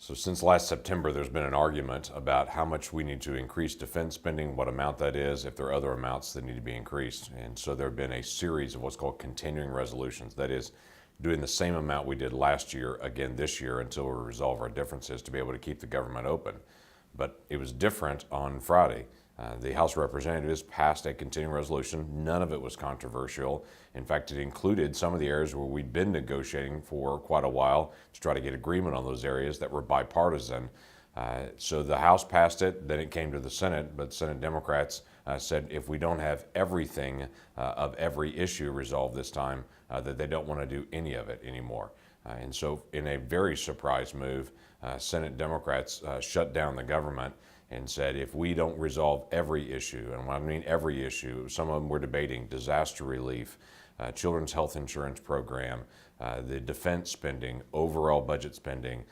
So since last September, there's been an argument about how much we need to increase defense spending, what amount that is, if there are other amounts that need to be increased. And so there have been a series of what's called continuing resolutions. That is, doing the same amount we did last year, again this year, until we resolve our differences to be able to keep the government open. But it was different on Friday. The House of Representatives passed a continuing resolution. None of it was controversial. In fact, it included some of the areas where we'd been negotiating for quite a while to try to get agreement on those areas that were bipartisan. So the House passed it, then it came to the Senate, but Senate Democrats said if we don't have everything of every issue resolved this time, that they don't want to do any of it anymore. And so in a very surprise move, Senate Democrats shut down the government and said if we don't resolve every issue, and when I mean every issue, some of them were debating disaster relief, children's health insurance program, the defense spending, overall budget spending,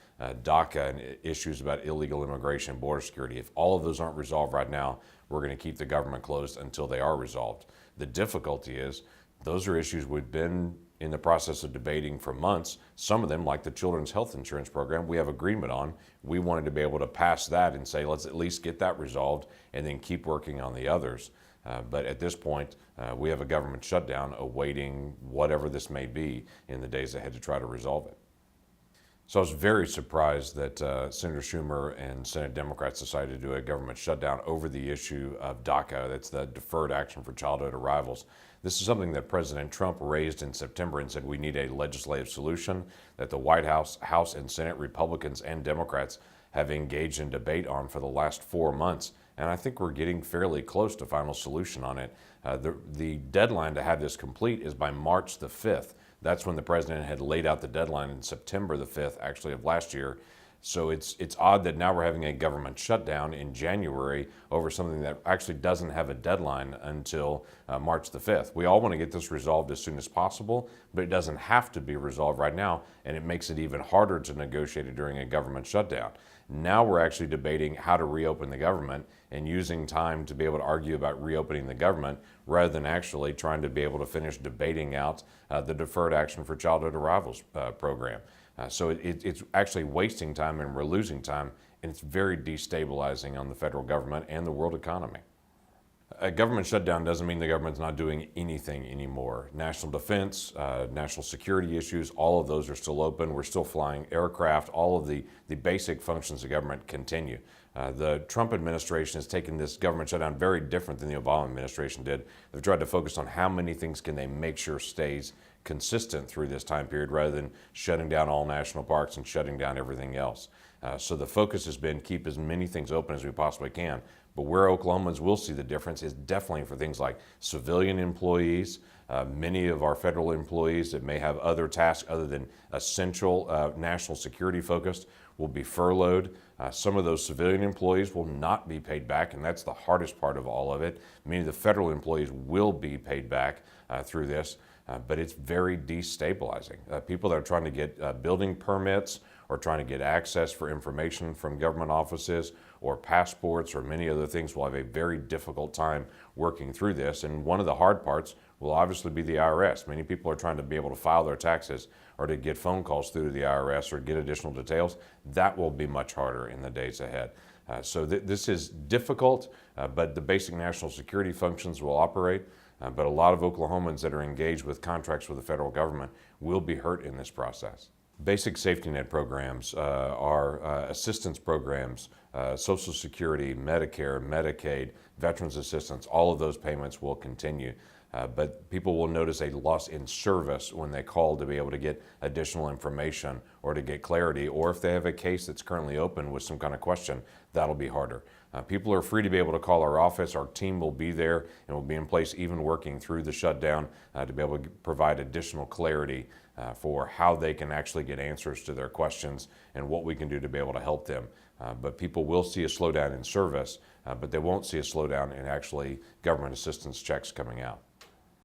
DACA and issues about illegal immigration, border security. If all of those aren't resolved right now, we're going to keep the government closed until they are resolved. The difficulty is those are issues we've been in the process of debating for months. Some of them, like the children's health insurance program, we have agreement on. We wanted to be able to pass that and say, let's at least get that resolved and then keep working on the others. But at this point, we have a government shutdown awaiting whatever this may be in the days ahead to try to resolve it. So I was very surprised that Senator Schumer and Senate Democrats decided to do a government shutdown over the issue of DACA. That's the Deferred Action for Childhood Arrivals. This is something that President Trump raised in September and said we need a legislative solution that the White House, House and Senate Republicans and Democrats have engaged in debate on for the last 4 months. And I think we're getting fairly close to final solution on it. The deadline to have this complete is by March the 5th. That's when the president had laid out the deadline in September the 5th, actually, of last year. So it's odd that now we're having a government shutdown in January over something that actually doesn't have a deadline until March the 5th. We all want to get this resolved as soon as possible, but it doesn't have to be resolved right now, and it makes it even harder to negotiate it during a government shutdown. Now we're actually debating how to reopen the government and using time to be able to argue about reopening the government rather than actually trying to be able to finish debating out the Deferred Action for Childhood Arrivals program. So it's actually wasting time and we're losing time, and it's very destabilizing on the federal government and the world economy. A government shutdown doesn't mean the government's not doing anything anymore. National defense, national security issues, all of those are still open. We're still flying aircraft. All of the basic functions of government continue. The Trump administration has taken this government shutdown very different than the Obama administration did. They've tried to focus on how many things can they make sure stays consistent through this time period rather than shutting down all national parks and shutting down everything else. So the focus has been keep as many things open as we possibly can. But where Oklahomans will see the difference is definitely for things like civilian employees, many of our federal employees that may have other tasks other than essential national security focused will be furloughed. Some of those civilian employees will not be paid back, and that's the hardest part of all of it. Many of the federal employees will be paid back through this, but it's very destabilizing. People that are trying to get building permits or trying to get access for information from government offices or passports or many other things will have a very difficult time working through this. And one of the hard parts will obviously be the IRS. Many people are trying to be able to file their taxes or to get phone calls through to the IRS or get additional details. That will be much harder in the days ahead. So this is difficult, but the basic national security functions will operate. But a lot of Oklahomans that are engaged with contracts with the federal government will be hurt in this process. Basic safety net programs are assistance programs, Social Security, Medicare, Medicaid, Veterans Assistance, all of those payments will continue. But people will notice a loss in service when they call to be able to get additional information or to get clarity, or if they have a case that's currently open with some kind of question, that'll be harder. People are free to be able to call our office. Our team will be there and will be in place even working through the shutdown to be able to provide additional clarity for how they can actually get answers to their questions and what we can do to be able to help them. But people will see a slowdown in service, but they won't see a slowdown in actually government assistance checks coming out.